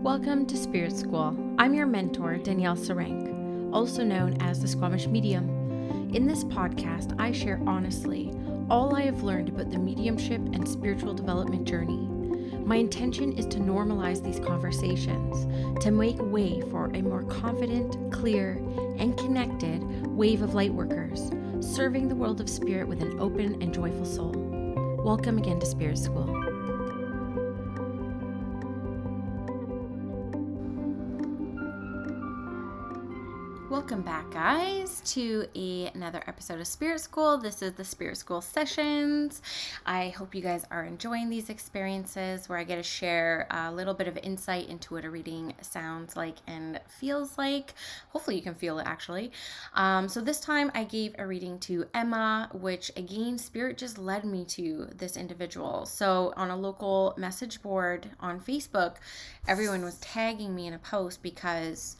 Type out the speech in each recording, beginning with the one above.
Welcome to Spirit School. I'm your mentor, Danielle Sarank, also known as the Squamish Medium. In this podcast, I share honestly all I have learned about the mediumship and spiritual development journey. My intention is to normalize these conversations, to make way for a more confident, clear, and connected wave of lightworkers, serving the world of spirit with an open and joyful soul. Welcome again to Spirit School. Welcome back, guys, to another episode of Spirit School. This is the Spirit School sessions. I hope you guys are enjoying these experiences where I get to share a little bit of insight into what a reading sounds like and feels like. Hopefully you can feel it, actually. So this time I gave a reading to Emma, which again, Spirit just led me to this individual. So on a local message board on Facebook, everyone was tagging me in a post because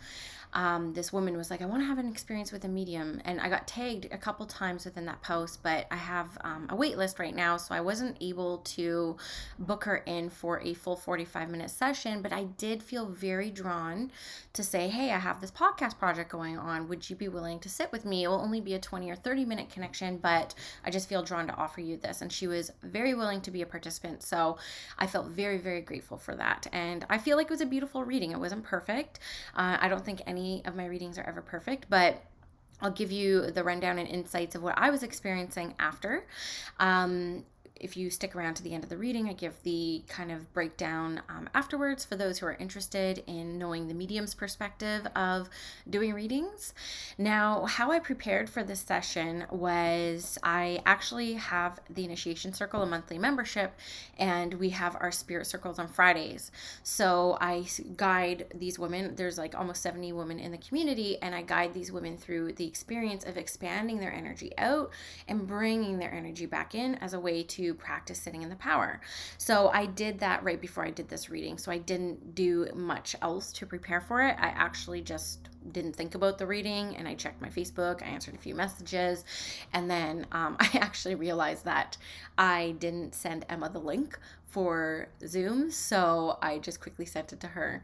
this woman was like, I want to have an experience with a medium. And I got tagged a couple times within that post, but I have a wait list right now. So I wasn't able to book her in for a full 45-minute session, but I did feel very drawn to say, hey, I have this podcast project going on. Would you be willing to sit with me? It will only be a 20 or 30-minute connection, but I just feel drawn to offer you this. And she was very willing to be a participant. So I felt very, very grateful for that. And I feel like it was a beautiful reading. It wasn't perfect. I don't think any of my readings are ever perfect, but I'll give you the rundown and insights of what I was experiencing after. If you stick around to the end of the reading, I give the kind of breakdown afterwards for those who are interested in knowing the medium's perspective of doing readings. Now, how I prepared for this session was I actually have the Initiation Circle, a monthly membership, and we have our spirit circles on Fridays. So I guide these women. There's like almost 70 women in the community, and I guide these women through the experience of expanding their energy out and bringing their energy back in as a way to practice sitting in the power. So I did that right before I did this reading. So I didn't do much else to prepare for it. I actually just didn't think about the reading, and I checked my Facebook, I answered a few messages, and then I actually realized that I didn't send Emma the link for Zoom, so I just quickly sent it to her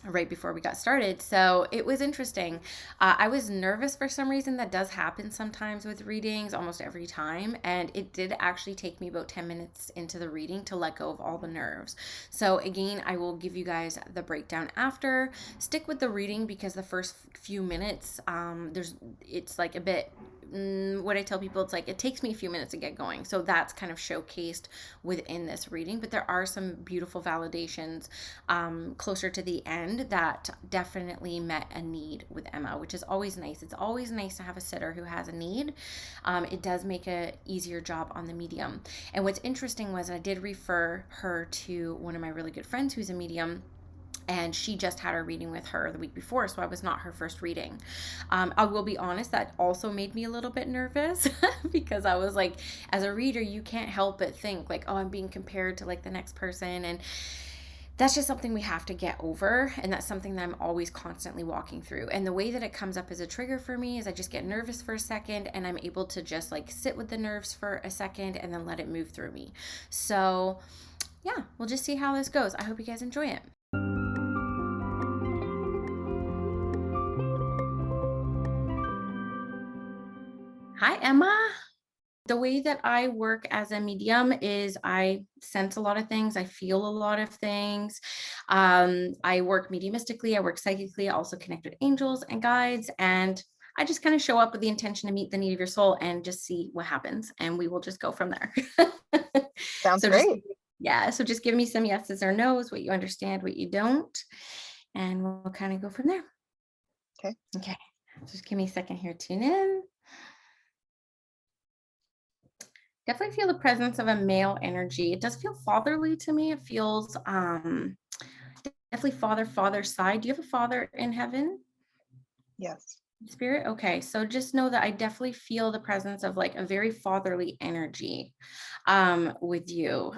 right before we got started. So it was interesting. I was nervous for some reason. That does happen sometimes with readings, almost every time. And it did actually take me about 10 minutes into the reading to let go of all the nerves. So again, I will give you guys the breakdown after. Stick with the reading because the first few minutes, it's like a bit, what I tell people, it's like it takes me a few minutes to get going. So that's kind of showcased within this reading, but there are some beautiful validations closer to the end that definitely met a need with Emma, which is always nice. It's always nice to have a sitter who has a need. It does make a easier job on the medium. And what's interesting was I did refer her to one of my really good friends who's a medium, and she just had her reading with her the week before, so I was not her first reading. I will be honest, that also made me a little bit nervous because I was like, as a reader, you can't help but think like, oh, I'm being compared to like the next person, and that's just something we have to get over, and that's something that I'm always constantly walking through. And the way that it comes up as a trigger for me is I just get nervous for a second, and I'm able to just like sit with the nerves for a second and then let it move through me. So yeah, we'll just see how this goes. I hope you guys enjoy it. Hi, Emma. The way that I work as a medium is I sense a lot of things. I feel a lot of things. I work mediumistically. I work psychically. I also connect with angels and guides. And I just kind of show up with the intention to meet the need of your soul and just see what happens. And we will just go from there. Sounds So great. So just give me some yeses or nos, what you understand, what you don't. And we'll kind of go from there. Okay. Just give me a second here. Tune in. Definitely feel the presence of a male energy. It does feel fatherly to me. It feels definitely father side. Do you have a father in heaven? Yes. Spirit? Okay. So just know that I definitely feel the presence of like a very fatherly energy with you.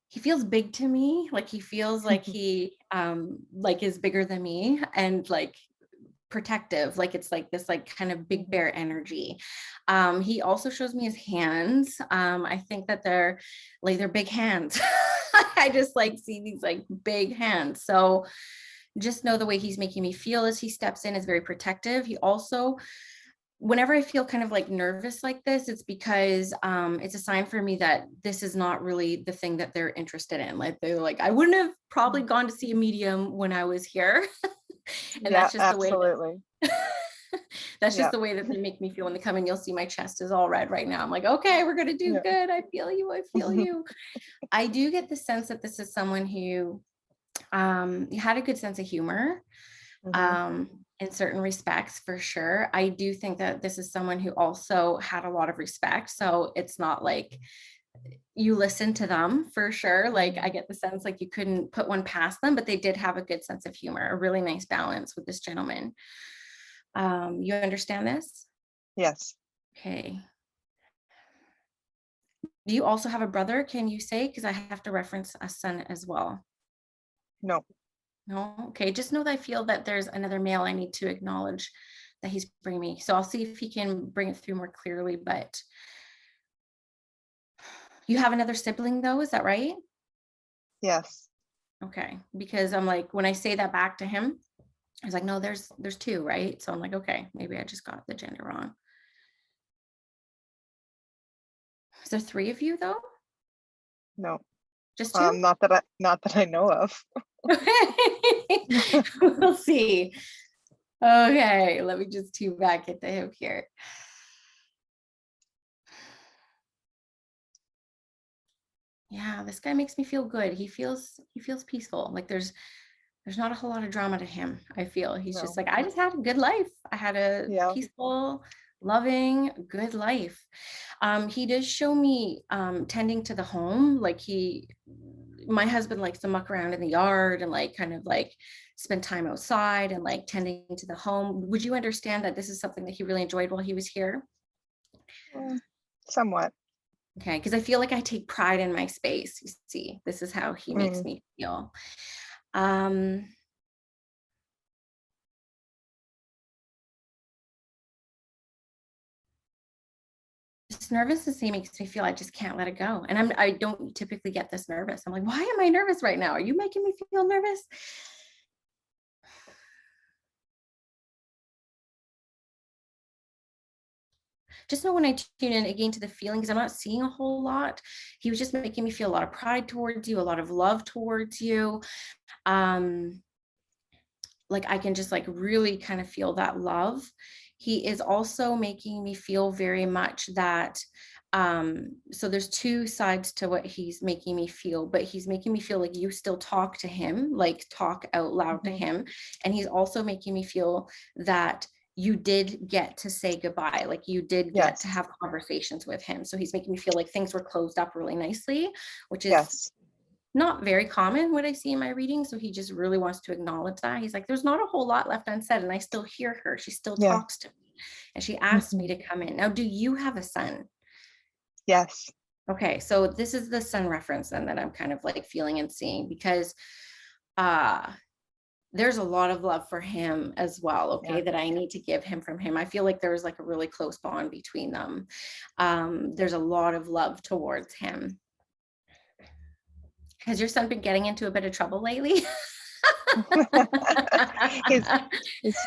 He feels big to me. Like he feels like he like is bigger than me and like protective, like it's like this like kind of big bear energy. He also shows me his hands. I think that they're big hands. I just like see these like big hands. So just know the way he's making me feel as he steps in is very protective. He also, whenever I feel kind of like nervous like this, it's because it's a sign for me that this is not really the thing that they're interested in. Like they're like, I wouldn't have probably gone to see a medium when I was here. And Yeah, that's just the way absolutely. that's just Yeah. the way that they make me feel when they come in. You'll see my chest is all red right now. I'm like, okay, we're gonna do Yeah. good. I feel you. I feel you. I do get the sense that this is someone who had a good sense of humor Hmm. in certain respects, for sure. I do think that this is someone who also had a lot of respect. So it's not like you listen to them, for sure. Like I get the sense like you couldn't put one past them, but they did have a good sense of humor, a really nice balance with this gentleman. You understand this? Yes. Okay. Do you also have a brother? Can you say? Because I have to reference a son as well. No. No? Okay. Just know that I feel that there's another male I need to acknowledge that he's bringing me. So I'll see if he can bring it through more clearly. But you have another sibling, though, is that right? Yes. Okay. Because I'm like, when I say that back to him, I was like, no, there's two, right? So I'm like, okay, maybe I just got the gender wrong. Is there three of you though? No. Just two? Not that I know of. We'll see. Okay, let me just tune back at the hip here. Yeah, this guy makes me feel good. He feels peaceful. Like there's not a whole lot of drama to him. I feel he's just No. like, I just had a good life. I had a Yeah. peaceful, loving, good life. He does show me tending to the home. Like my husband likes to muck around in the yard and like kind of like spend time outside and like tending to the home. Would you understand that this is something that he really enjoyed while he was here? Mm, somewhat. Okay, because I feel like I take pride in my space. You see, this is how he makes Mm. me feel. Um, this nervousness he makes me feel I just can't let it go. And I don't typically get this nervous. I'm like, why am I nervous right now? Are you making me feel nervous? Just know when I tune in again to the feelings, I'm not seeing a whole lot. He was just making me feel a lot of pride towards you, a lot of love towards you. Um, like I can just like really kind of feel that love. He is also making me feel very much that so there's two sides to what he's making me feel, but he's making me feel like you still talk to him, like talk out loud to Hmm. him. And he's also making me feel that you did get to say goodbye, like you did get to Yes. have conversations with him. So he's making me feel like things were closed up really nicely, which is Yes. not very common what I see in my reading. So he just really wants to acknowledge that. He's like, there's not a whole lot left unsaid, and I still hear her. She still Yeah. talks to me, and she asked Hmm. me to come in. Now, do you have a son? Yes. Okay, so this is the son reference then that I'm kind of like feeling and seeing, because uh there's a lot of love for him as well, Yeah. okay, that I need to give him from him. I feel like there was like a really close bond between them. There's a lot of love towards him. Has your son been getting into a bit of trouble lately? he's he's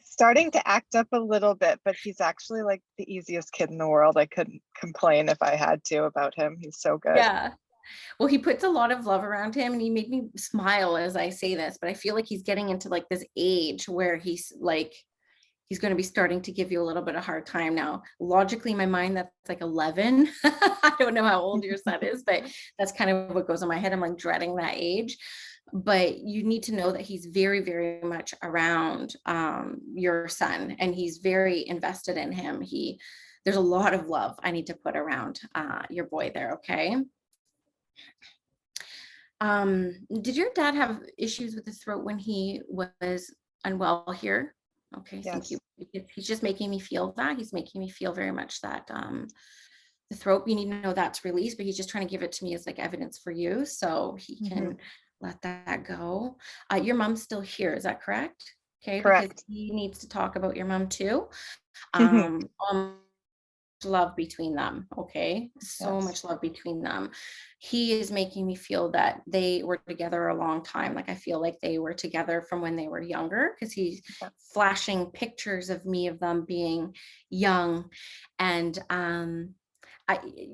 starting to act up a little bit, but he's actually like the easiest kid in the world. I couldn't complain if I had to about him. He's so good. Yeah. Well, he puts a lot of love around him, and he made me smile as I say this, but I feel like he's getting into like this age where he's going to be starting to give you a little bit of hard time now. Logically, in my mind, that's like 11. I don't know how old your son is, but that's kind of what goes in my head. I'm like dreading that age. But you need to know that he's very, very much around your son, and he's very invested in him. There's a lot of love I need to put around your boy there. Okay. Did your dad have issues with his throat when he was unwell here? Okay, thank you. Yes. He's just making me feel that. He's making me feel very much that the throat, you need to know that's released, but he's just trying to give it to me as like evidence for you so he Hmm. can let that go. Your mom's still here, is that correct? Okay, because Correct. he needs to talk about your mom too. Um, love between them. Okay. So Yes. much love between them. He is making me feel that they were together a long time. Like I feel like they were together from when they were younger, because he's Yeah. flashing pictures of me of them being young. And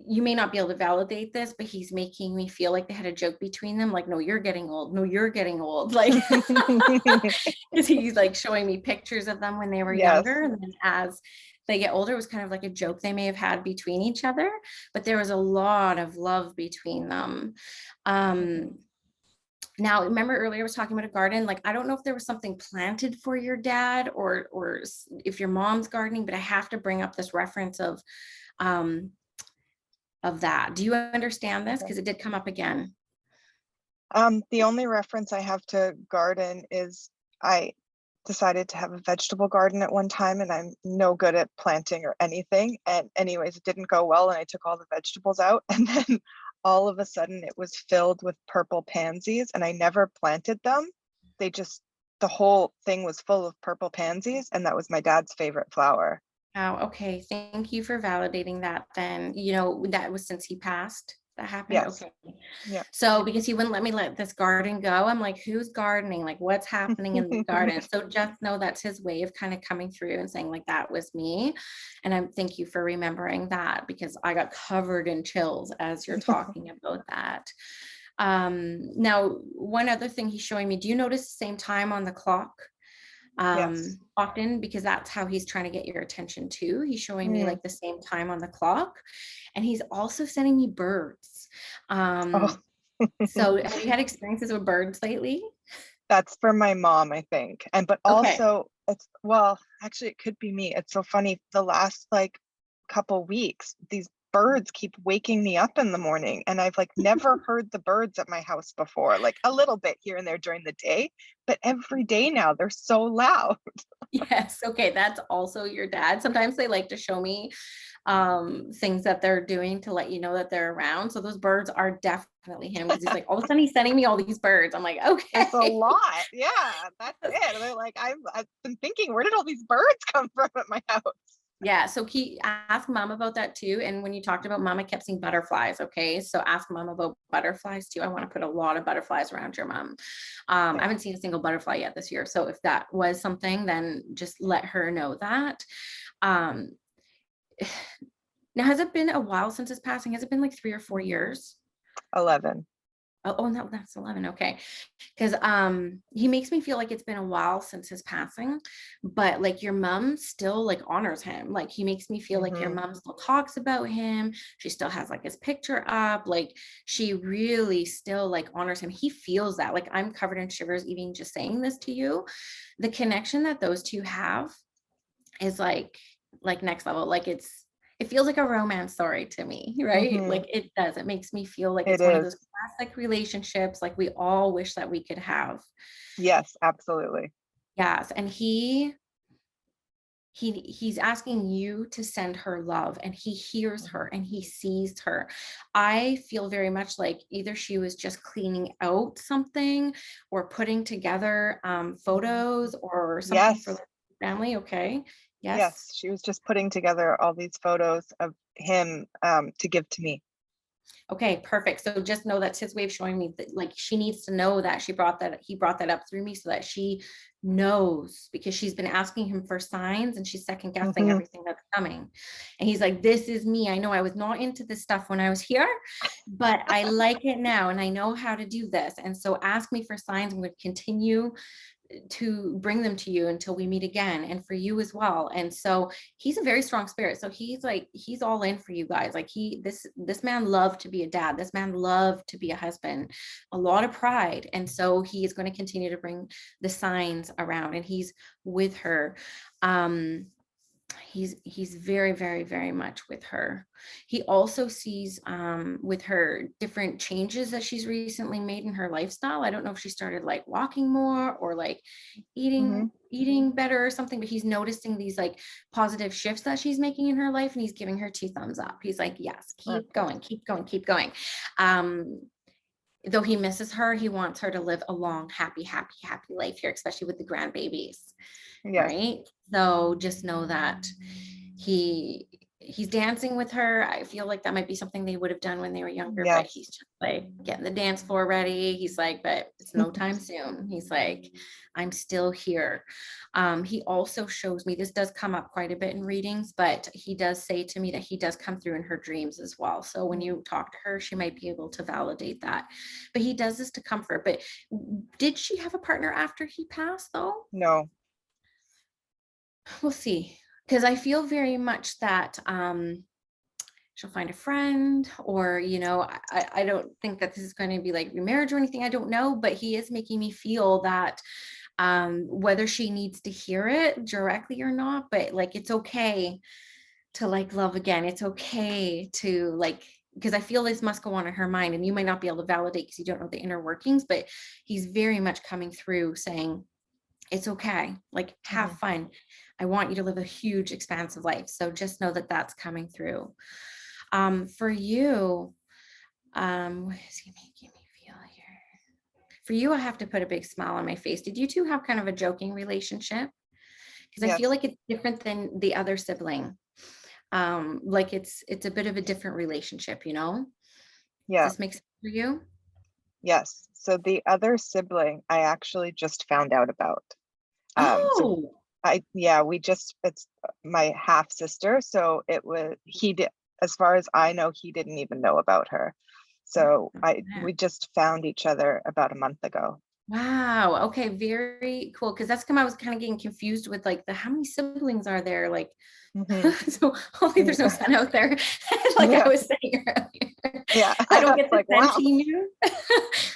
you may not be able to validate this, but he's making me feel like they had a joke between them. Like, no, you're getting old. No, you're getting old. Like, because he's like showing me pictures of them when they were Yes. younger. And then as they get older, it was kind of like a joke they may have had between each other, but there was a lot of love between them. Mhm. Now, remember earlier I was talking about a garden. Like, I don't know if there was something planted for your dad or if your mom's gardening, but I have to bring up this reference um, of that. Do you understand this? Okay. Because it did come up again. The only reference I have to garden is I decided to have a vegetable garden at one time, and I'm no good at planting or anything. And anyways, it didn't go well, and I took all the vegetables out, and then all of a sudden it was filled with purple pansies, and I never planted them. They just, the whole thing was full of purple pansies, and that was my dad's favorite flower. Oh, okay. Thank you for validating that then. That was since he passed that happened. Yes. Okay. Yeah. So because he wouldn't let me let this garden go, I'm like, who's gardening? Like, what's happening in the garden? So just know that's his way of kind of coming through and saying, like, that was me. And thank you for remembering that, because I got covered in chills as you're talking about that. Now, one other thing he's showing me, do you notice the same time on the clock? Yes. Often, because that's how he's trying to get your attention too. He's showing me Mm. like the same time on the clock, and he's also sending me birds. Oh. So have you had experiences with birds lately? That's for my mom, I think. And but Okay. also it's, well, actually it could be me. It's so funny. The last like couple weeks, these birds keep waking me up in the morning, and I've like never heard the birds at my house before. Like a little bit here and there during the day, but every day now they're so loud. Yes. Okay. That's also your dad. Sometimes they like to show me things that they're doing to let you know that they're around. So those birds are definitely him, because he's like, all of a sudden he's sending me all these birds. I'm like, It's a okay. lot. Yeah, that's it. And they're like, I've been thinking, where did all these birds come from at my house? Yeah, so ask mom about that too. And when you talked about mom, I kept seeing butterflies. Okay, so ask mom about butterflies too. I want to put a lot of butterflies around your mom. I Okay. haven't seen a single butterfly yet this year. So if that was something, then just let her know that. Um, Now, has it been a while since his passing? Has it been like 3 or 4 years? 11. Oh, no, that's 11. Okay. Because he makes me feel like it's been a while since his passing, but like your mom still like honors him. Like he makes me feel like your Hmm. mom still talks about him. She still has like his picture up. Like she really still like honors him. He feels that. Like I'm covered in shivers even just saying this to you. The connection that those two have is like next level. Like it feels like a romance story to me, right? Hmm. Like it does. It makes me feel like It it's one of is. those classic relationships like we all wish that we could have. Yes, absolutely. Yes, and he's asking you to send her love, and he hears her Mhm. and he sees her. I feel very much like either she was just cleaning out something or putting together Mhm. photos or something for Yes. the family. Okay. Yes. Yes, she was just putting together all these photos of him, to give to me. Okay, perfect. So just know that's his way of showing me that like she needs to know that he brought that up through me so that she knows, because she's been asking him for signs and she's second guessing Mhm. everything that's coming. And he's like, this is me. I know I was not into this stuff when I was here, but I like it now and I know how to do this. And so ask me for signs. I'm going to continue to bring them to you until we meet again, and for you as well. And so he's a very strong spirit, so he's all in for you guys. Like this man loved to be a dad, this man loved to be a husband, a lot of pride. And so he is going to continue to bring the signs around, and he's with her. He's very, very, very much with her. He also sees with her different changes that she's recently made in her lifestyle. I don't know if she started like walking more or like Mhm. eating better or something, but he's noticing these like positive shifts that she's making in her life, and he's giving her 2 thumbs up. He's like, yes, keep Okay. going, keep going, keep going. um though he misses her, he wants her to live a long, happy, happy, happy life here, especially with the grandbabies. Yes. Right. So just know that he he's dancing with her. I feel like that might be something they would have done when they were younger, but Yes. he's just like getting the dance floor ready. He's like, but it's no time soon. He's like, I'm still here. He also shows me, this does come up quite a bit in readings, but he does say to me that he does come through in her dreams as well. So when you talk to her, she might be able to validate that. But he does this to comfort. But did she have a partner after he passed though? No. We'll see. Because I feel very much that she'll find a friend, or, I don't think that this is going to be like remarriage or anything. I don't know, but he is making me feel that whether she needs to hear it directly or not, but like it's okay to like love again. It's okay to like, because I feel this must go on in her mind, and you might not be able to validate because you don't know the inner workings, but he's very much coming through saying, it's okay, like have fun. I want you to live a huge expansive life. So just know that that's coming through. For you, what is he making me feel here? For you, I have to put a big smile on my face. Did you two have kind of a joking relationship? Because I feel Yes. like it's different than the other sibling. Like it's a bit of a different relationship, Does Yeah. this make sense for you? Yes. So the other sibling I actually just found out about. So Oh, we just, it's my half sister. So he did, as far as I know, he didn't even know about her. So we just found each other about a month ago. wow. Okay, very cool. Because that's come. I was kind of getting confused with like how many siblings are there? Like, Hmm. so hopefully there's no son out there. Like I Yeah. was saying earlier, Yeah. I don't get It's the like, sense wow. he knew.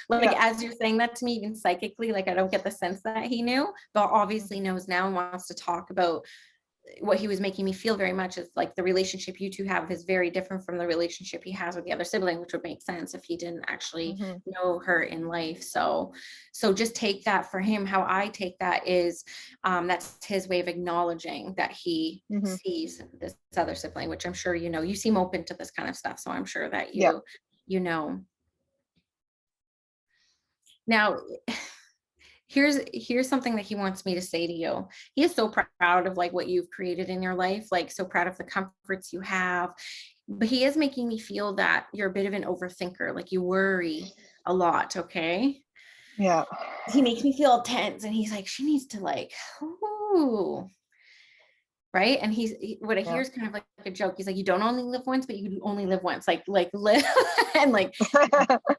Like Yeah. as you're saying that to me, even psychically, like I don't get the sense that he knew, but obviously Mhm. knows now and wants to talk about what he was making me feel very much is like the relationship you two have is very different from the relationship he has with the other sibling, which would make sense if he didn't actually Mhm. know her in life. So just take that for him. How I take that is that's his way of acknowledging that he Mhm. sees this other sibling, which I'm sure you seem open to this kind of stuff, so I'm sure that Yeah. you know now. Here's something that he wants me to say to you. He is so proud of like what you've created in your life, like so proud of the comforts you have, but he is making me feel that you're a bit of an overthinker, like you worry a lot. Okay, Yeah. he makes me feel tense, and he's like, she needs to like, ooh, right. And what I hear Yeah. is kind of like a joke. He's like, you don't only live once, but you only live once, like live. And like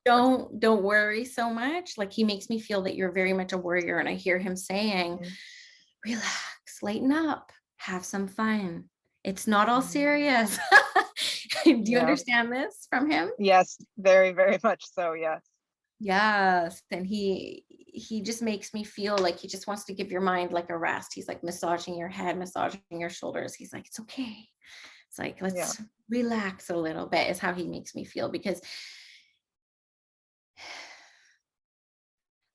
don't worry so much. Like he makes me feel that you're very much a warrior, and I hear him saying, Mhm. relax, lighten up, have some fun. It's not all Mhm. serious. Do you Yeah. understand this from him? Yes, very, very much so. Yes. Yes. And he just makes me feel like he just wants to give your mind like a rest. He's like massaging your head, massaging your shoulders. He's like, it's okay. It's like, Yeah. let's relax a little bit, is how he makes me feel. Because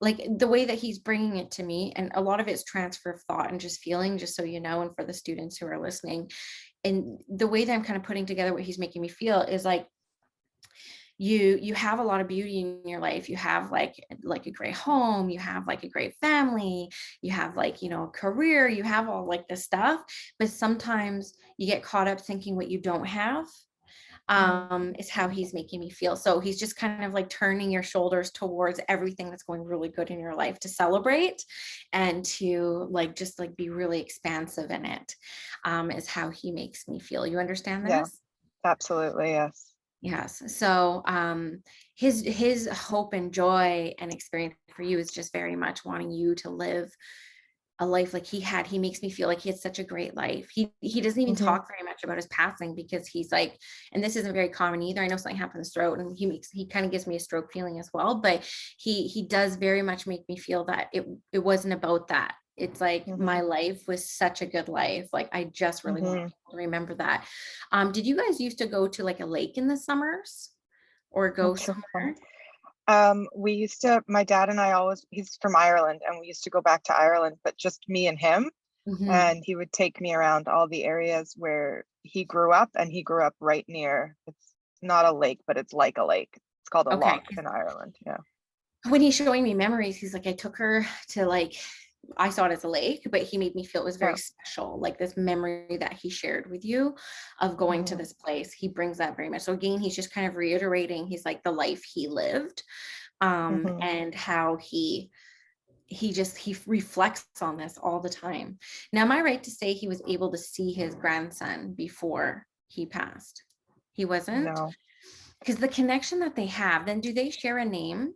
like the way that he's bringing it to me, and a lot of it's transfer of thought and just feeling, just so you know, and for the students who are listening, and the way that I'm kind of putting together what he's making me feel is like you have a lot of beauty in your life. You have like a great home, you have like a great family, you have like a career, you have all like this stuff, but sometimes you get caught up thinking what you don't have, Mhm. is how he's making me feel. So he's just kind of like turning your shoulders towards everything that's going really good in your life to celebrate, and to like just like be really expansive in it, is how he makes me feel. You understand Yeah. this? Absolutely. Yes. Yes. So his hope and joy and experience for you is just very much wanting you to live a life like he had. He makes me feel like he had such a great life. He doesn't even Mhm. talk very much about his passing, because he's like, and this isn't very common either. I know something happened in his throat, and he kind of gives me a stroke feeling as well. But he does very much make me feel that it wasn't about that. It's like my Mhm. life was such a good life. Like I just really want Mhm. people to remember that. Did you guys used to go to like a lake in the summers or go That's so funny. somewhere? We used to, my dad and I always, he's from Ireland, and we used to go back to Ireland, but just me and him. Hmm. And he would take me around all the areas where he grew up, and he grew up right near, it's not a lake, but it's like a lake. It's called a Okay. loch in Ireland. Yeah. When he's showing me memories, he's like, I took her to like I saw it as a lake, but he made me feel it was very Yeah. special, like this memory that he shared with you of going to Mhm. this place. He brings that very much. So again, he's just kind of reiterating, he's like the life he lived, Mhm. and how he reflects on this all the time. Now, am I right to say he was able to see his grandson before he passed? He wasn't? No. Because the connection that they have, then do they share a name?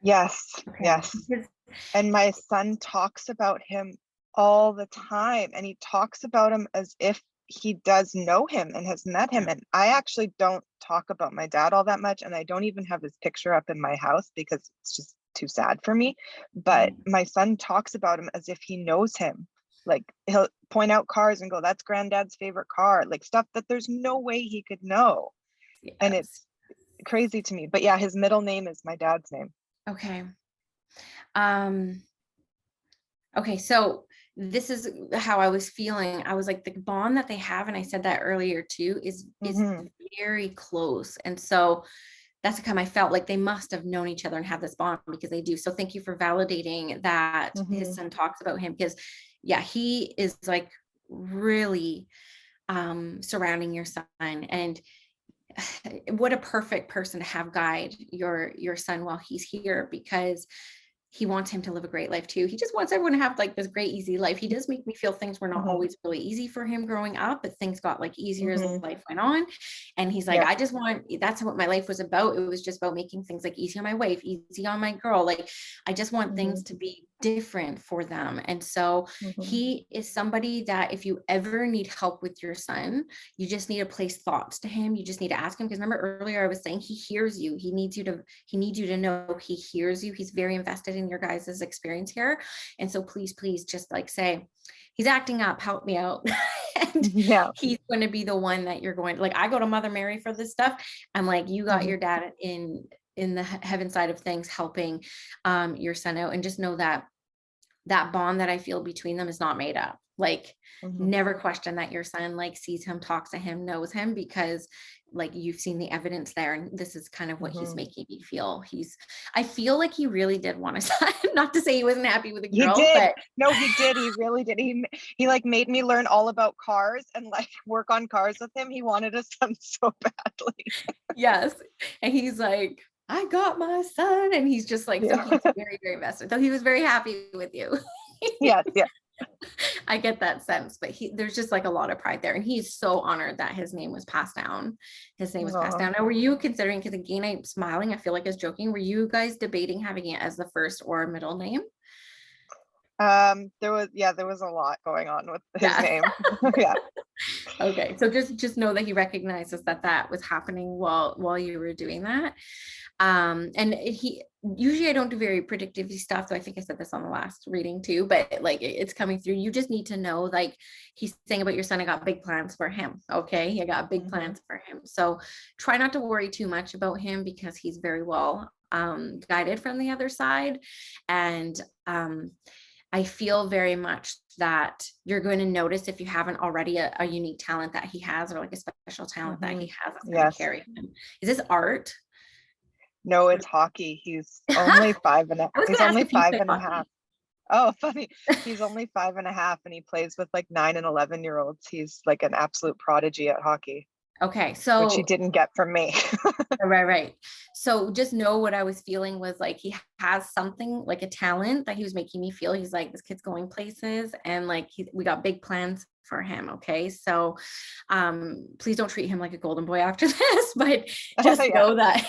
Yes. Okay. Yes. Because And my son talks about him all the time, and he talks about him as if he does know him and has met him. And I actually don't talk about my dad all that much, and I don't even have his picture up in my house because it's just too sad for me. But my son talks about him as if he knows him. Like he'll point out cars and go, "That's granddad's favorite car," like stuff that there's no way he could know. And yes. it's crazy to me. But yeah, his middle name is my dad's name. Okay. Um, okay, so this is how I was feeling. I was like, the bond that they have, and I said that earlier too, is Hmm. very close. And so that's the time I felt like they must have known each other and have this bond, because they do. So thank you for validating that his Hmm. son talks about him, because yeah, he is like really surrounding your son. And what a perfect person to have guide your son while he's here, because he wants him to live a great life too. He just wants everyone to have like this great, easy life. He does make me feel things were not Hmm. always really easy for him growing up, but things got like easier as Hmm. life went on. And he's like, Yeah. I just want, that's what my life was about. It was just about making things like easy on my wife, easy on my girl. Like, I just want things Hmm. to be different for them. And so Hmm. he is somebody that if you ever need help with your son, you just need to place thoughts to him. You just need to ask him. Because remember earlier I was saying he hears you. He needs you to know he hears you. He's very invested in your guys' experience here. And so please just like say, he's acting up, help me out. And Yeah. he's going to be the one that you're going, like, I go to Mother Mary for this stuff. I'm like, you got Mhm. your dad in the heaven side of things, helping your son out. And just know that that bond that I feel between them is not made up. Like, Mhm. never question that your son like sees him, talks to him, knows him, because like you've seen the evidence there. And this is kind of what he's Mhm. making me feel. I feel like he really did want a son. Not to say he wasn't happy with a He girl, did. but No, he did. He really did. He like made me learn all about cars and like work on cars with him. He wanted a son so badly. yes. And he's like, I got my son. And he's just like, so Yeah. he's very, very vested. So he was very happy with you. Yes. Yeah. I get that sense, but there's just like a lot of pride there. And he's so honored that his name was passed down. His name was passed Aw. down. Now, were you considering, because again, I'm smiling, I feel like I was joking. Were you guys debating having it as the first or middle name? There was a lot going on with his Yeah. name. Yeah. Okay. So just know that he recognizes that that was happening while you were doing that. And he usually, I don't do very predictive stuff. So I think I said this on the last reading too, but like it's coming through. You just need to know, like he's saying about your son, I got big plans for him. Okay. I got big Mhm. plans for him. So try not to worry too much about him, because he's very well guided from the other side. And I feel very much that you're going to notice, if you haven't already, a unique talent that he has, or like a special talent that he Mhm. has that's going to Yes. carry him. Is this art? No, it's hockey. I was He's going to ask only if you five play and a half. hockey. Oh, funny. He's only 5.5 and he plays with like 9 and 11-year-olds. He's like an absolute prodigy at hockey, Okay, which he so didn't get from me. right. So just know what I was feeling was like he has something, like a talent that he was making me feel. He's like, this kid's going places, and like we got big plans for him. Okay. So please don't treat him like a golden boy after this, but just Yeah. know that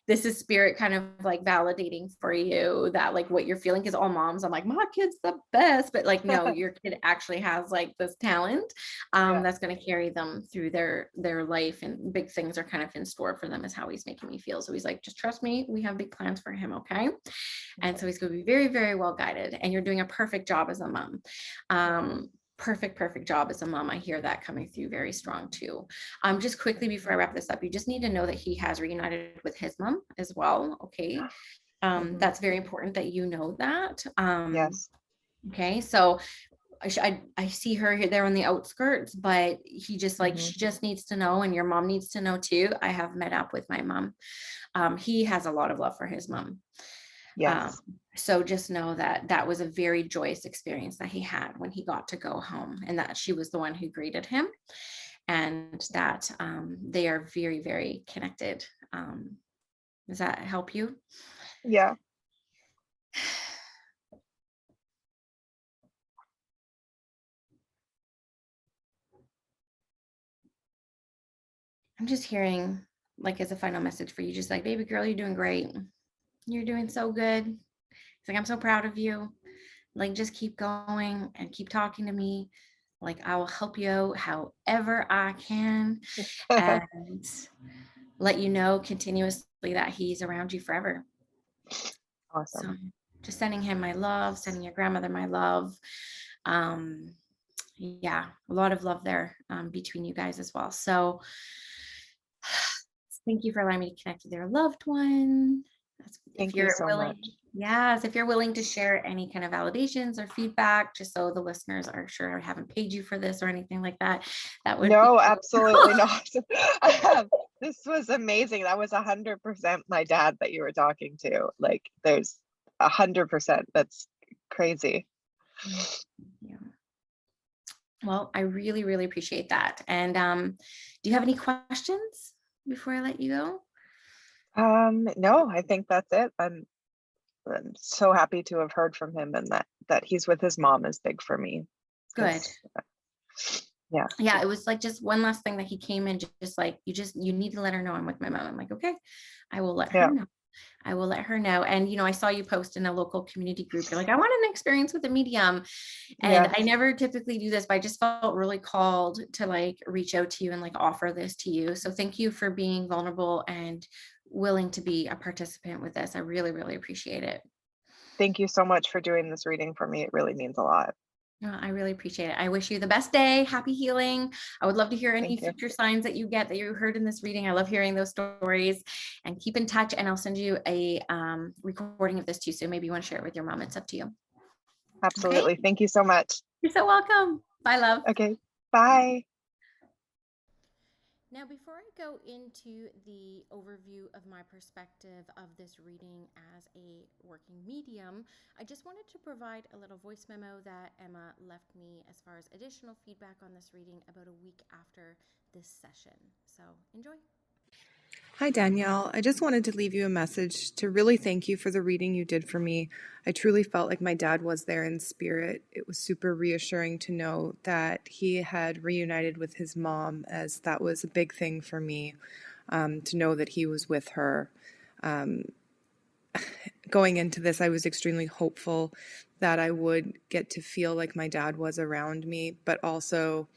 this is spirit kind of like validating for you that like what you're feeling. Because all moms, I'm like, my kid's the best, but like, no, your kid actually has like this talent Yeah. that's going to carry them through their life, and big things are kind of in store for them, is how he's making me feel. So he's like, just trust me, we have big plans for him. Okay. And so Okay. he's going to be very, very well guided, and you're doing a perfect job as a mom. Oh. Perfect job as a mom. I hear that coming through very strong too. Just quickly before I wrap this up, you just need to know that he has reunited with his mom as well. Okay. Mhm. That's very important that you know that. Yes. Okay. So I see her here there on the outskirts, but he just like, Mhm. she just needs to know, and your mom needs to know too. I have met up with my mom. He has a lot of love for his mom. Um, Yes. so just know that that was a very joyous experience that he had when he got to go home, and that she was the one who greeted him, and that they are very, very connected. Does that help you? Yeah. I'm just hearing, like, as a final message for you, just like, baby girl, you're doing great. You're doing so good. It's like, I'm so proud of you. Like, just keep going and keep talking to me. Like, I will help you out however I can, and let you know continuously that he's around you forever. So Awesome. just sending him my love, sending your grandmother my love. Yeah, a lot of love there between you guys as well. So thank you for allowing me to connect with your loved one. If Thank you you're so willing, much. yes, if you're willing to share any kind of validations or feedback, just so the listeners are sure I haven't paid you for this or anything like that, that would be No, absolutely not. This was amazing. That was 100% my dad that you were talking to. Like, there's 100%. That's crazy. yeah. Well, I really, really appreciate that. And do you have any questions before I let you go? No, I think that's it. I'm so happy to have heard from him, and that he's with his mom is big for me Good. because yeah. Yeah, it was like just one last thing that he came in, just like, you need to let her know I'm with my mom. I'm like, okay, I will let her Yeah. know. I will let her know. And, I saw you post in a local community group. You're like, I want an experience with a medium. And Yes. I never typically do this, but I just felt really called to like reach out to you and like offer this to you. So thank you for being vulnerable and willing to be a participant with this. I really, really appreciate it. Thank you so much for doing this reading for me. It really means a lot. I really appreciate it. I wish you the best day. Happy healing. I would love to hear any Thank you. future signs that you get that you heard in this reading. I love hearing those stories, and keep in touch. And I'll send you a recording of this too. So maybe you want to share it with your mom. It's up to you. Okay. Absolutely. Thank you so much. You're so welcome. Bye, love. Okay. Bye. Now, before I go into the overview of my perspective of this reading as a working medium, I just wanted to provide a little voice memo that Emma left me as far as additional feedback on this reading about a week after this session. So enjoy. Hi, Danielle. I just wanted to leave you a message to really thank you for the reading you did for me. I truly felt like my dad was there in spirit. It was super reassuring to know that he had reunited with his mom, as that was a big thing for me, to know that he was with her. Going into this, I was extremely hopeful that I would get to feel like my dad was around me, but also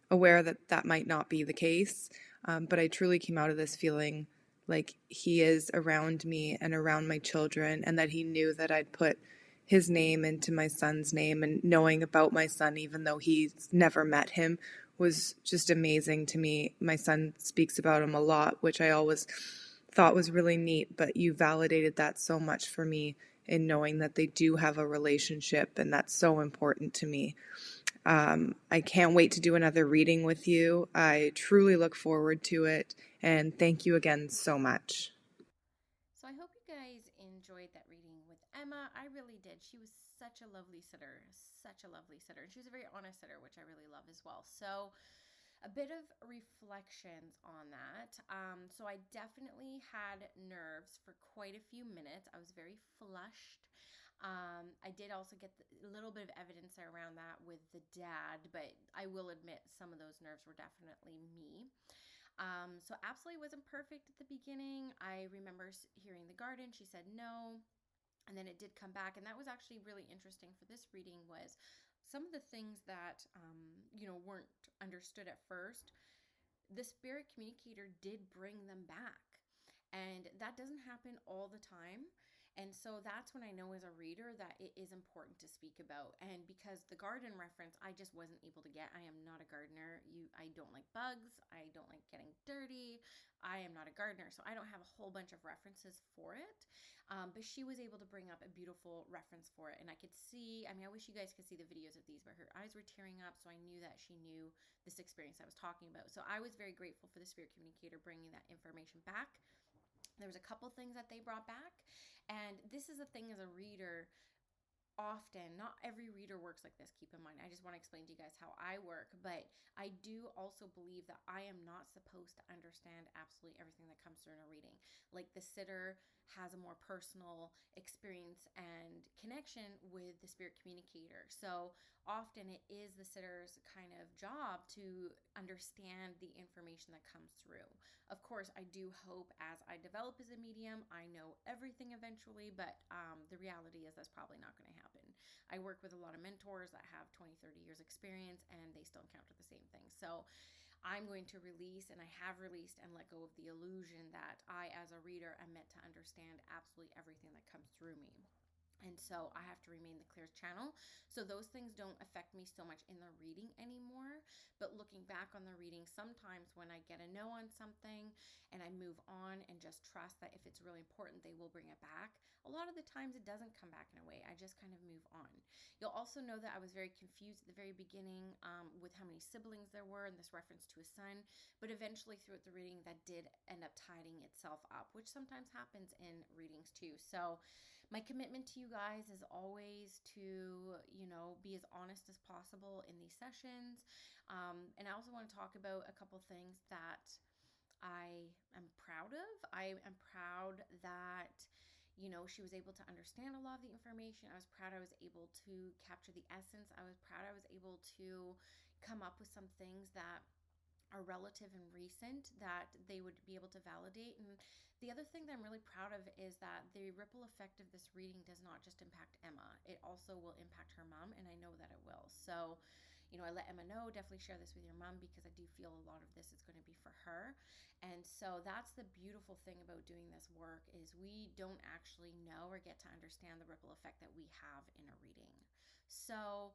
aware that that might not be the case. But I truly came out of this feeling like he is around me and around my children, and that he knew that I'd put his name into my son's name. And knowing about my son, even though he's never met him, was just amazing to me. My son speaks about him a lot, which I always thought was really neat, but you validated that so much for me in knowing that they do have a relationship, and that's so important to me. I can't wait to do another reading with you. I truly look forward to it, and thank you again so much. So I hope you guys enjoyed that reading with Emma. I really did. She was such a lovely sitter, such a lovely sitter. And she was a very honest sitter, which I really love as well. So a bit of reflections on that. So I definitely had nerves for quite a few minutes. I was very flushed. I did also get a little bit of evidence around that with the dad, but I will admit some of those nerves were definitely me. So absolutely wasn't perfect at the beginning. I remember hearing the garden. She said no, and then it did come back, and that was actually really interesting for this reading. Was some of the things that weren't understood at first, the spirit communicator did bring them back. And that doesn't happen all the time. And so that's when I know as a reader that it is important to speak about. And because the garden reference, I just wasn't able to get. I am not a gardener. I don't like bugs. I don't like getting dirty. I am not a gardener. So I don't have a whole bunch of references for it. But she was able to bring up a beautiful reference for it. And I could see, I mean, I wish you guys could see the videos of these, but her eyes were tearing up. So I knew that she knew this experience I was talking about. So I was very grateful for the spirit communicator bringing that information back. The was a couple things that they brought back. And this is a thing as a reader, often, not every reader works like this, keep in mind. I just want to explain to you guys how I work, but I do also believe that I am not supposed to understand absolutely everything that comes through in a reading. Like, the sitter has a more personal experience and connection with the spirit communicator. So often it is the sitter's kind of job to understand the information that comes through. Of course, I do hope as I develop as a medium, I know everything eventually, but the reality is that's probably not going to happen. I work with a lot of mentors that have 20, 30 years experience, and they still encounter the same thing. So I'm going to release, and I have released and let go of the illusion that I, as a reader, am meant to understand absolutely everything that comes through me. And so I have to remain the clearest channel. So those things don't affect me so much in the reading anymore. But looking back on the reading, sometimes when I get a no on something and I move on and just trust that if it's really important, they will bring it back. A lot of the times it doesn't come back in a way. I just kind of move on. You'll also know that I was very confused at the very beginning with how many siblings there were and this reference to a son. But eventually throughout the reading, that did end up tidying itself up, which sometimes happens in readings too. So my commitment to you guys is always to, be as honest as possible in these sessions. And I also want to talk about a couple things that I am proud of. I am proud that, she was able to understand a lot of the information. I was proud I was able to capture the essence. I was proud I was able to come up with some things that are relative and recent that they would be able to validate. And the other thing that I'm really proud of is that the ripple effect of this reading does not just impact Emma. It also will impact her mom, and I know that it will. So, I let Emma know, definitely share this with your mom, because I do feel a lot of this is going to be for her. And so that's the beautiful thing about doing this work, is we don't actually know or get to understand the ripple effect that we have in a reading. So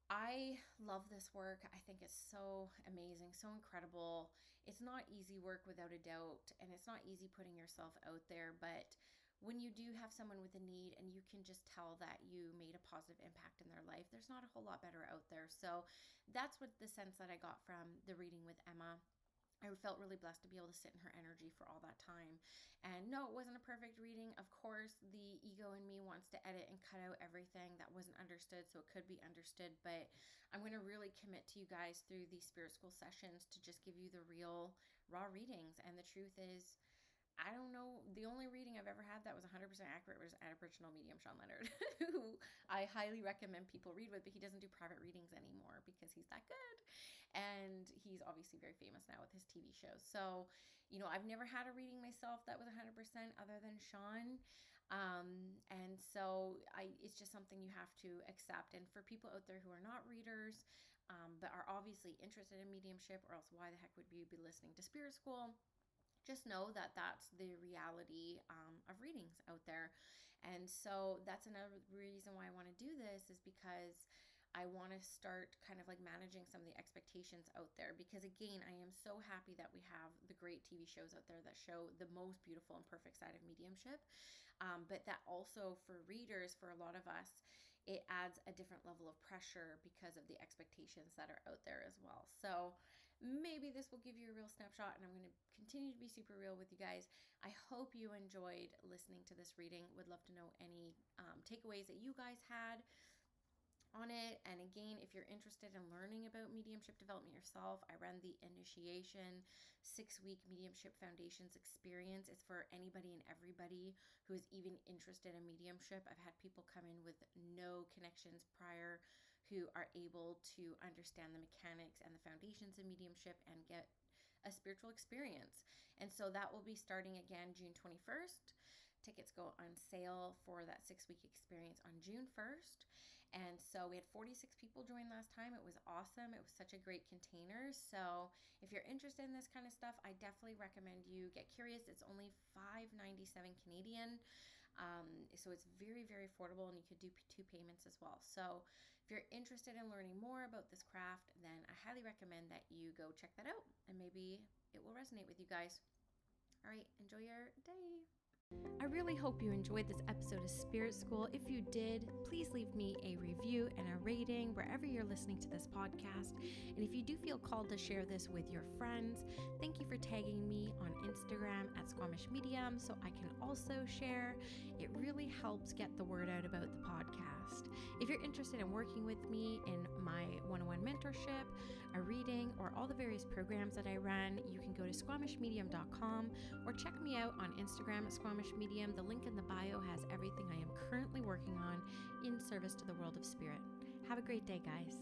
I love this work. I think it's so amazing, so incredible. It's not easy work, without a doubt, and it's not easy putting yourself out there, but when you do have someone with a need and you can just tell that you made a positive impact in their life, there's not a whole lot better out there. So that's what the sense that I got from the reading with Emma. I felt really blessed to be able to sit in her energy for all that time. And no, it wasn't a perfect reading. Of course, the ego in me wants to edit and cut out everything that wasn't understood so it could be understood. But I'm going to really commit to you guys through these spirit school sessions to just give you the real, raw readings. And the truth is, I don't know. The only reading I've ever had that was 100% accurate was Aboriginal medium Sean Leonard, who I highly recommend people read with, but he doesn't do private readings anymore because he's that good. And he's obviously very famous now with his TV shows. So, I've never had a reading myself that was 100% other than Sean. And so it's just something you have to accept. And for people out there who are not readers, but are obviously interested in mediumship, or else why the heck would you be listening to Spirit School? Just know that that's the reality of readings out there. And so that's another reason why I want to do this, is because I want to start kind of like managing some of the expectations out there, because again, I am so happy that we have the great TV shows out there that show the most beautiful and perfect side of mediumship. But that also, for readers, for a lot of us, it adds a different level of pressure because of the expectations that are out there as well. So maybe this will give you a real snapshot, and I'm going to continue to be super real with you guys. I hope you enjoyed listening to this reading. Would love to know any takeaways that you guys had on it. And again, if you're interested in learning about mediumship development yourself, I run the Initiation 6-week Mediumship Foundations experience. It's for anybody and everybody who is even interested in mediumship. I've had people come in with no connections prior who are able to understand the mechanics and the foundations of mediumship and get a spiritual experience. And so that will be starting again June 21st. Tickets go on sale for that 6-week experience on June 1st. And so we had 46 people join last time. It was awesome. It was such a great container. So if you're interested in this kind of stuff, I definitely recommend you get curious. It's only $5.97 Canadian. So it's very, very affordable, and you could do 2 payments as well. So if you're interested in learning more about this craft, then I highly recommend that you go check that out, and maybe it will resonate with you guys. All right, enjoy your day. I really hope you enjoyed this episode of Spirit School. If you did, please leave me a review and a rating wherever you're listening to this podcast. And if you do feel called to share this with your friends, thank you for tagging me on Instagram at Squamish Medium so I can also share. It really helps get the word out about the podcast. If you're interested in working with me in my one-on-one mentorship, a reading, or all the various programs that I run, you can go to squamishmedium.com or check me out on Instagram at Squamish Medium. The link in the bio has everything I am currently working on in service to the world of spirit. Have a great day, guys.